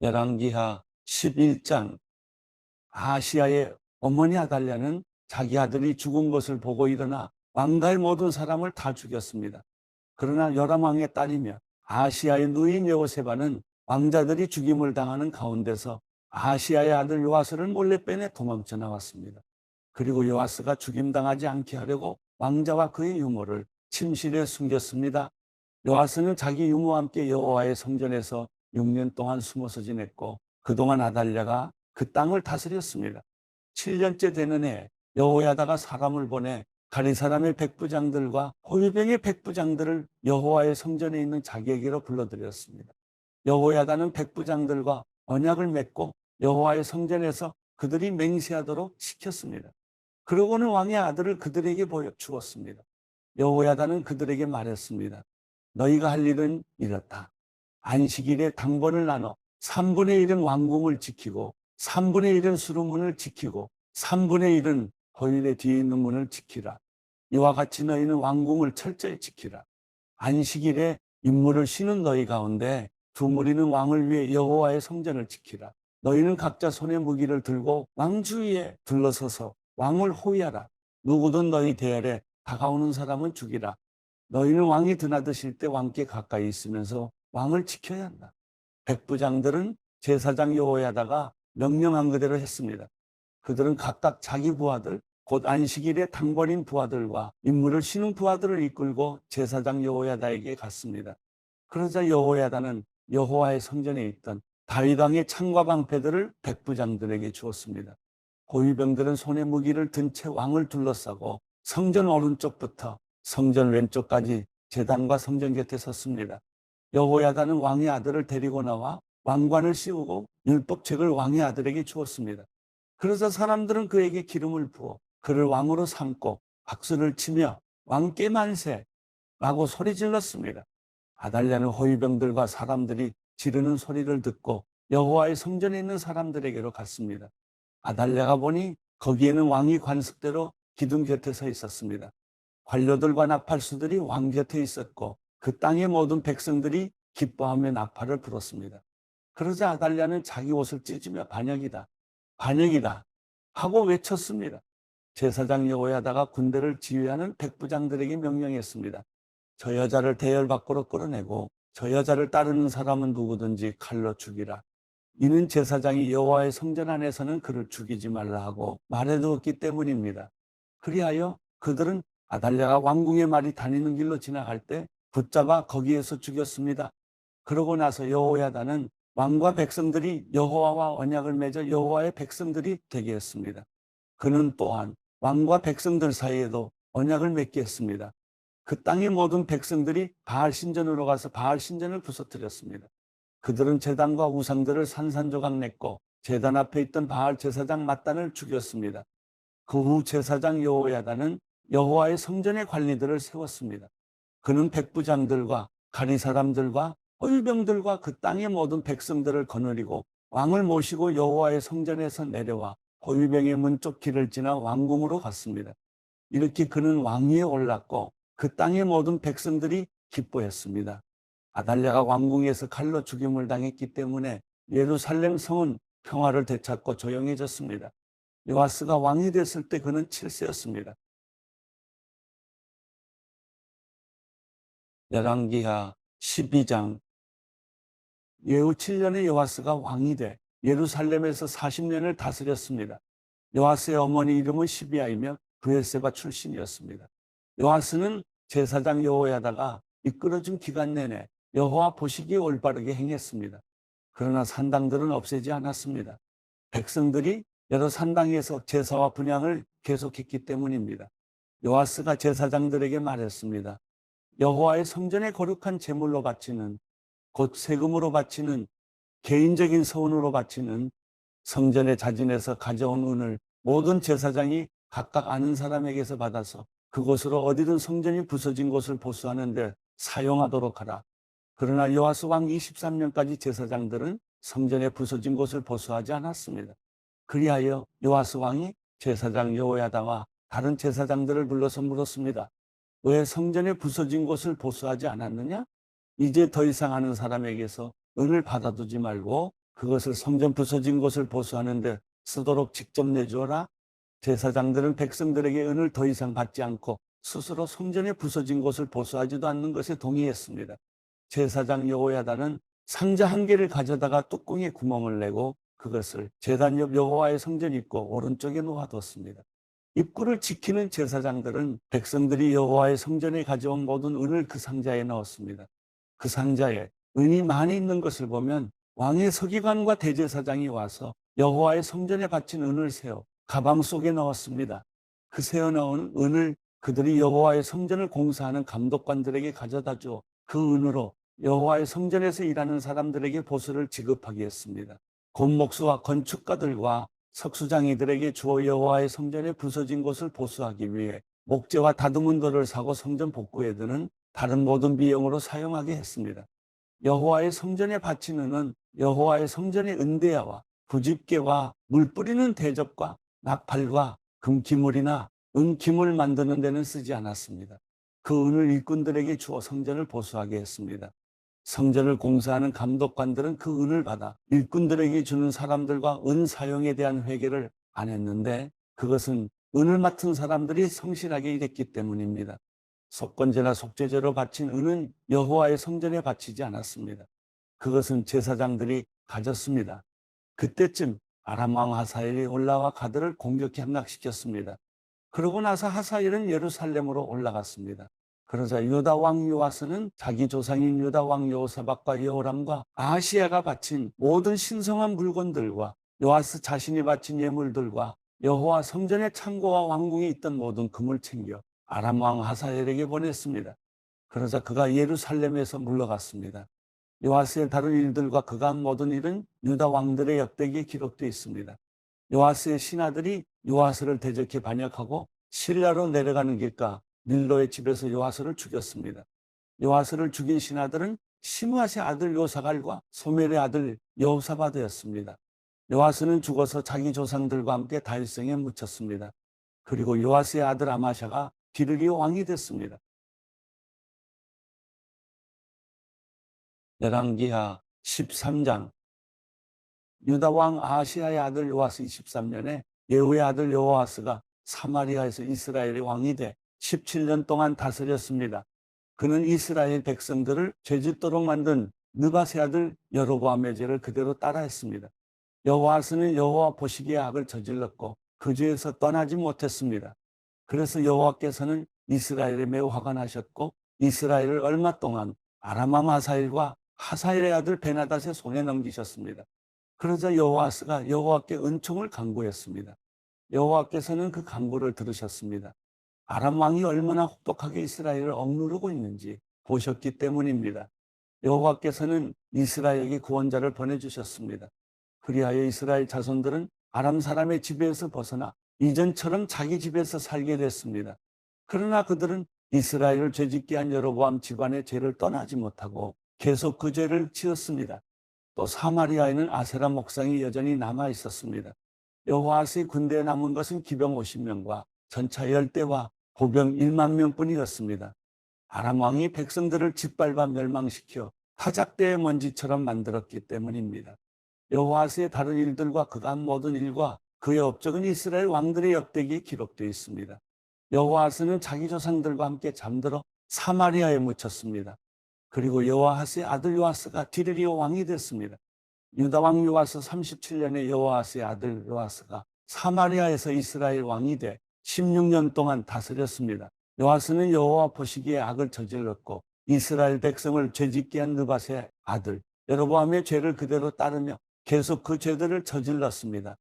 열왕기하 11장. 아하시야의 어머니 아달랴는 자기 아들이 죽은 것을 보고 일어나 왕가의 모든 사람을 다 죽였습니다. 그러나 요람왕의 딸이며 아하시야의 누인 여호세바는 왕자들이 죽임을 당하는 가운데서 아하시야의 아들 요아스를 몰래 빼내 도망쳐 나왔습니다. 그리고 요아스가 죽임당하지 않게 하려고 왕자와 그의 유모를 침실에 숨겼습니다. 요아스는 자기 유모와 함께 여호와의 성전에서 6년 동안 숨어서 지냈고, 그동안 아달랴가 그 땅을 다스렸습니다. 7년째 되는 해 여호야다가 사람을 보내 가리 사람의 백부장들과 호위병의 백부장들을 여호와의 성전에 있는 자기에게로 불러들였습니다. 여호야다는 백부장들과 언약을 맺고 여호와의 성전에서 그들이 맹세하도록 시켰습니다. 그러고는 왕의 아들을 그들에게 보여 주었습니다. 여호야다는 그들에게 말했습니다. 너희가 할 일은 이렇다. 안식일에 당번을 나눠 3분의 1은 왕궁을 지키고 3분의 1은 수루문을 지키고 3분의 1은 거인의 뒤에 있는 문을 지키라. 이와 같이 너희는 왕궁을 철저히 지키라. 안식일에 임무를 쉬는 너희 가운데 두 무리는 왕을 위해 여호와의 성전을 지키라. 너희는 각자 손에 무기를 들고 왕 주위에 둘러서서 왕을 호위하라. 누구든 너희 대열에 다가오는 사람은 죽이라. 너희는 왕이 드나드실 때 왕께 가까이 있으면서 왕을 지켜야 한다. 백부장들은 제사장 여호야다가 명령한 그대로 했습니다. 그들은 각각 자기 부하들, 곧 안식일에 당번인 부하들과 임무를 쉬는 부하들을 이끌고 제사장 여호야다에게 갔습니다. 그러자 여호야다는 여호와의 성전에 있던 다윗 왕의 창과 방패들을 백부장들에게 주었습니다. 호위병들은 손에 무기를 든 채 왕을 둘러싸고 성전 오른쪽부터 성전 왼쪽까지 제단과 성전 곁에 섰습니다. 여호야다는 왕의 아들을 데리고 나와 왕관을 씌우고 율법책을 왕의 아들에게 주었습니다. 그래서 사람들은 그에게 기름을 부어 그를 왕으로 삼고 박수를 치며 왕께 만세라고 소리 질렀습니다. 아달랴는 호위병들과 사람들이 지르는 소리를 듣고 여호와의 성전에 있는 사람들에게로 갔습니다. 아달랴가 보니 거기에는 왕이 관습대로 기둥 곁에 서 있었습니다. 관료들과 나팔수들이 왕 곁에 있었고 그 땅의 모든 백성들이 기뻐하며 나팔을 불었습니다. 그러자 아달랴는 자기 옷을 찢으며 반역이다, 반역이다 하고 외쳤습니다. 제사장 여호야다가 군대를 지휘하는 백부장들에게 명령했습니다. 저 여자를 대열 밖으로 끌어내고 저 여자를 따르는 사람은 누구든지 칼로 죽이라. 이는 제사장이 여호와의 성전 안에서는 그를 죽이지 말라 하고 말해두었기 때문입니다. 그리하여 그들은 아달랴가 왕궁의 말이 다니는 길로 지나갈 때 붙잡아 거기에서 죽였습니다. 그러고 나서 여호야다는 왕과 백성들이 여호와와 언약을 맺어 여호와의 백성들이 되게 했습니다. 그는 또한 왕과 백성들 사이에도 언약을 맺게 했습니다. 그 땅의 모든 백성들이 바알 신전으로 가서 바알 신전을 부서뜨렸습니다. 그들은 제단과 우상들을 산산조각 냈고 제단 앞에 있던 바알 제사장 mat단을 죽였습니다. 그 후 제사장 여호야다는 여호와의 성전의 관리들을 세웠습니다. 그는 백부장들과 가리 사람들과 호위병들과 그 땅의 모든 백성들을 거느리고 왕을 모시고 여호와의 성전에서 내려와 호위병의 문 쪽 길을 지나 왕궁으로 갔습니다. 이렇게 그는 왕위에 올랐고 그 땅의 모든 백성들이 기뻐했습니다. 아달랴가 왕궁에서 칼로 죽임을 당했기 때문에 예루살렘 성은 평화를 되찾고 조용해졌습니다. 요아스가 왕이 됐을 때 그는 7세였습니다. 열왕기하 12장. 예후 7년에 요아스가 왕이 돼 예루살렘에서 40년을 다스렸습니다. 요아스의 어머니 이름은 시비아이며 브엘세바 출신이었습니다. 요아스는 제사장 여호야다가 이끌어준 기간 내내 여호와 보시기에 올바르게 행했습니다. 그러나 산당들은 없애지 않았습니다. 백성들이 여러 산당에서 제사와 분향을 계속했기 때문입니다. 요아스가 제사장들에게 말했습니다. 여호와의 성전에 거룩한 제물로 바치는, 곧 세금으로 바치는, 개인적인 서운으로 바치는 성전의 자진에서 가져온 은을 모든 제사장이 각각 아는 사람에게서 받아서 그곳으로 어디든 성전이 부서진 곳을 보수하는 데 사용하도록 하라. 그러나 요아스 왕 23년까지 제사장들은 성전에 부서진 곳을 보수하지 않았습니다. 그리하여 요아스 왕이 제사장 여호야다와 다른 제사장들을 불러서 물었습니다. 왜 성전에 부서진 곳을 보수하지 않았느냐? 이제 더 이상 아는 사람에게서 은을 받아두지 말고 그것을 성전 부서진 곳을 보수하는데 쓰도록 직접 내주어라. 제사장들은 백성들에게 은을 더 이상 받지 않고 스스로 성전의 부서진 곳을 보수하지도 않는 것에 동의했습니다. 제사장 여호야다는 상자 한 개를 가져다가 뚜껑에 구멍을 내고 그것을 제단 옆 여호와의 성전 입구 오른쪽에 놓아뒀습니다. 입구를 지키는 제사장들은 백성들이 여호와의 성전에 가져온 모든 은을 그 상자에 넣었습니다. 그 상자에 은이 많이 있는 것을 보면 왕의 서기관과 대제사장이 와서 여호와의 성전에 바친 은을 세어 가방 속에 넣었습니다. 그 세어 넣은 은을 그들이 여호와의 성전을 공사하는 감독관들에게 가져다 줘 그 은으로 여호와의 성전에서 일하는 사람들에게 보수를 지급하게 했습니다. 곤목수와 건축가들과 석수장이들에게 주어 여호와의 성전에 부서진 곳을 보수하기 위해 목재와 다듬은 돌을 사고 성전 복구에 드는 다른 모든 비용으로 사용하게 했습니다. 여호와의 성전에 바친 은은 여호와의 성전의 은대야와 부집개와 물 뿌리는 대접과 나팔과 금기물이나 은기물 만드는 데는 쓰지 않았습니다. 그 은을 일꾼들에게 주어 성전을 보수하게 했습니다. 성전을 공사하는 감독관들은 그 은을 받아 일꾼들에게 주는 사람들과 은 사용에 대한 회개를 안 했는데 그것은 은을 맡은 사람들이 성실하게 일했기 때문입니다. 속건제나 속죄제로 바친 은은 여호와의 성전에 바치지 않았습니다. 그것은 제사장들이 가졌습니다. 그때쯤 아람 왕 하사엘이 올라와 가드를 공격해 함락시켰습니다. 그러고 나서 하사엘은 예루살렘으로 올라갔습니다. 그러자 유다 왕 요아스는 자기 조상인 유다 왕 여호사밧과 여호람과 아하시야가 바친 모든 신성한 물건들과 요아스 자신이 바친 예물들과 여호와 성전의 창고와 왕궁에 있던 모든 금을 챙겨 아람 왕 하사엘에게 보냈습니다. 그러자 그가 예루살렘에서 물러갔습니다. 요아스의 다른 일들과 그가 한 모든 일은 유다 왕들의 역대기에 기록되어 있습니다. 요아스의 신하들이 요아스를 대적해 반역하고 시리아로 내려가는 길가 밀로의 집에서 요아스를 죽였습니다. 요아스를 죽인 신하들은 시므앗의 아들 요사갈과 소멜의 아들 여호사밧이었습니다. 요아스는 죽어서 자기 조상들과 함께 다윗성에 묻혔습니다. 그리고 요아스의 아들 아마샤가 기르기 왕이 됐습니다. 열왕기하 13장. 유다 왕 아하시야의 아들 요아스 23년에 예후의 아들 여호아스가 사마리아에서 이스라엘의 왕이 돼 17년 동안 다스렸습니다. 그는 이스라엘 백성들을 죄짓도록 만든 느밧의 아들 여로보암의 죄를 그대로 따라했습니다. 여호아스는 여호와 보시기에 악을 저질렀고 그 죄에서 떠나지 못했습니다. 그래서 여호와께서는 이스라엘에 매우 화가 나셨고 이스라엘을 얼마 동안 아람 왕 하사엘과 하사엘의 아들 베나닷의 손에 넘기셨습니다. 그러자 여호아스가 여호와께 은총을 간구했습니다. 여호와께서는 그 간구를 들으셨습니다. 아람 왕이 얼마나 혹독하게 이스라엘을 억누르고 있는지 보셨기 때문입니다. 여호와께서는 이스라엘에게 구원자를 보내주셨습니다. 그리하여 이스라엘 자손들은 아람 사람의 지배에서 벗어나 이전처럼 자기 집에서 살게 됐습니다. 그러나 그들은 이스라엘을 죄짓게 한 여로보암 집안의 죄를 떠나지 못하고 계속 그 죄를 지었습니다. 또 사마리아에는 아세라 목상이 여전히 남아 있었습니다. 여호아스의 군대에 남은 것은 기병 50명과 전차 10대와 보병 1만 명뿐이었습니다. 아람 왕이 백성들을 짓밟아 멸망시켜 타작대의 먼지처럼 만들었기 때문입니다. 여호아스의 다른 일들과 그가 한 모든 일과 그의 업적은 이스라엘 왕들의 역대기에 기록되어 있습니다. 여호아스는 자기 조상들과 함께 잠들어 사마리아에 묻혔습니다. 그리고 여호아스의 아들 요아스가 디르리오 왕이 됐습니다. 유다 왕 요아스 37년에 여호아스의 아들 요아스가 사마리아에서 이스라엘 왕이 돼 16년 동안 다스렸습니다. 요아스는 여호와 보시기에 악을 저질렀고 이스라엘 백성을 죄짓게 한 느밧의 아들 여로보암의 죄를 그대로 따르며 계속 그 죄들을 저질렀습니다.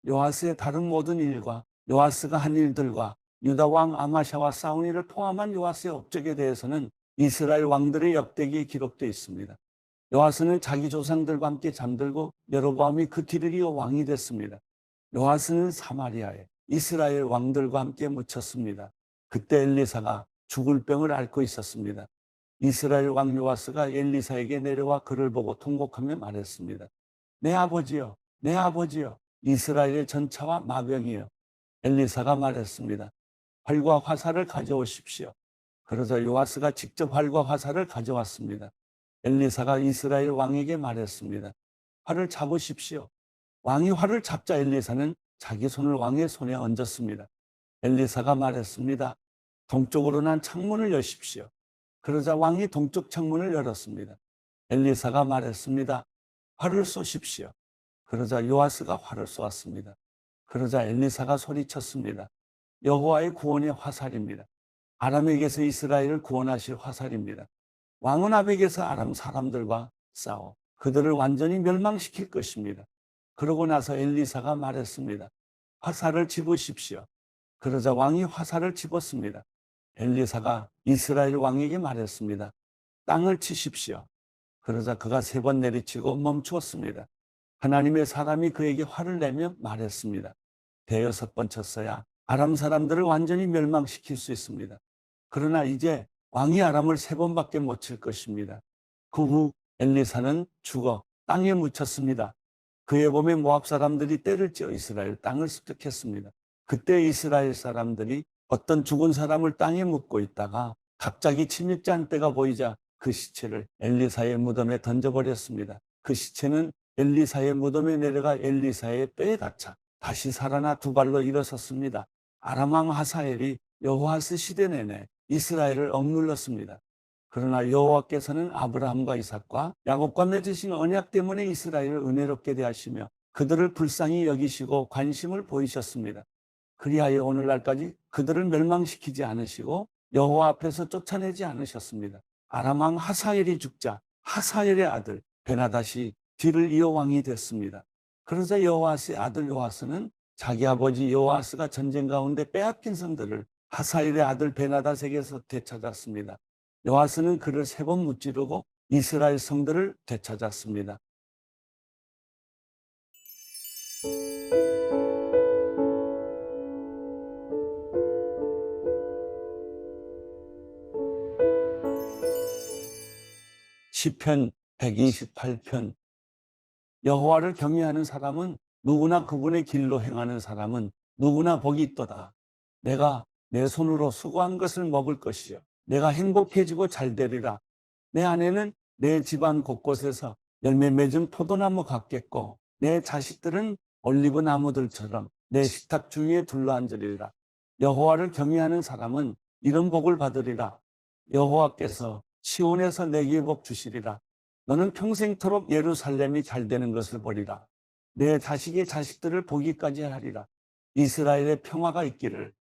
요아스의 다른 모든 일과 요아스가 한 일들과 유다 왕 아마샤와 싸운 일을 포함한 요아스의 업적에 대해서는 이스라엘 왕들의 역대기에 기록되어 있습니다. 요아스는 자기 조상들과 함께 잠들고 여로보암이 그 뒤를 이어 왕이 됐습니다. 요아스는 사마리아에 이스라엘 왕들과 함께 묻혔습니다. 그때 엘리사가 죽을 병을 앓고 있었습니다. 이스라엘 왕 요아스가 엘리사에게 내려와 그를 보고 통곡하며 말했습니다. 내 아버지여, 내 아버지여, 이스라엘의 전차와 마병이여. 엘리사가 말했습니다. 활과 화살을 가져오십시오. 그러자 요아스가 직접 활과 화살을 가져왔습니다. 엘리사가 이스라엘 왕에게 말했습니다. 활을 잡으십시오. 왕이 활을 잡자 엘리사는 자기 손을 왕의 손에 얹었습니다. 엘리사가 말했습니다. 동쪽으로 난 창문을 여십시오. 그러자 왕이 동쪽 창문을 열었습니다. 엘리사가 말했습니다. 활을 쏘십시오. 그러자 요아스가 활을 쏘았습니다. 그러자 엘리사가 소리쳤습니다. 여호와의 구원의 화살입니다. 아람에게서 이스라엘을 구원하실 화살입니다. 왕은 아벡에서 아람 사람들과 싸워 그들을 완전히 멸망시킬 것입니다. 그러고 나서 엘리사가 말했습니다. 화살을 집으십시오. 그러자 왕이 화살을 집었습니다. 엘리사가 이스라엘 왕에게 말했습니다. 땅을 치십시오. 그러자 그가 3번 내리치고 멈추었습니다. 하나님의 사람이 그에게 화를 내며 말했습니다. 대여섯 번 쳤어야 아람 사람들을 완전히 멸망시킬 수 있습니다. 그러나 이제 왕이 아람을 3번밖에 못 칠 것입니다. 그 후 엘리사는 죽어 땅에 묻혔습니다. 그의 몸에 모압 사람들이 떼를 찌어 이스라엘 땅을 습격했습니다. 그때 이스라엘 사람들이 어떤 죽은 사람을 땅에 묻고 있다가 갑자기 침입자한 떼가 보이자 그 시체를 엘리사의 무덤에 던져버렸습니다. 그 시체는 엘리사의 무덤에 내려가 엘리사의 뼈에 닿자 다시 살아나 2발로 일어섰습니다. 아람 왕 하사엘이 여호아스 시대 내내 이스라엘을 억눌렀습니다. 그러나 여호와께서는 아브라함과 이삭과 야곱과 맺으신 언약 때문에 이스라엘을 은혜롭게 대하시며 그들을 불쌍히 여기시고 관심을 보이셨습니다. 그리하여 오늘날까지 그들을 멸망시키지 않으시고 여호와 앞에서 쫓아내지 않으셨습니다. 아람 왕 하사엘이 죽자 하사엘의 아들 베나닷이 뒤를 이어 왕이 됐습니다. 그러자 여호아스의 아들 요아스는 자기 아버지 요아스가 전쟁 가운데 빼앗긴 성들을 하사엘의 아들 베나닷에게서 되찾았습니다. 요아스는 그를 3번 무찌르고 이스라엘 성들을 되찾았습니다. 시편 128편. 여호와를 경외하는 사람은 누구나 그분의 길로 행하는 사람은 누구나 복이 있도다. 내가 내 손으로 수고한 것을 먹을 것이요 내가 행복해지고 잘되리라. 내 아내는 내 집안 곳곳에서 열매 맺은 포도나무 같겠고 내 자식들은 올리브 나무들처럼 내 식탁 주위에 둘러앉으리라. 여호와를 경외하는 사람은 이런 복을 받으리라. 여호와께서 시온에서 내게 복 주시리라. 너는 평생토록 예루살렘이 잘되는 것을 보리라. 내 자식의 자식들을 보기까지 하리라. 이스라엘의 평화가 있기를.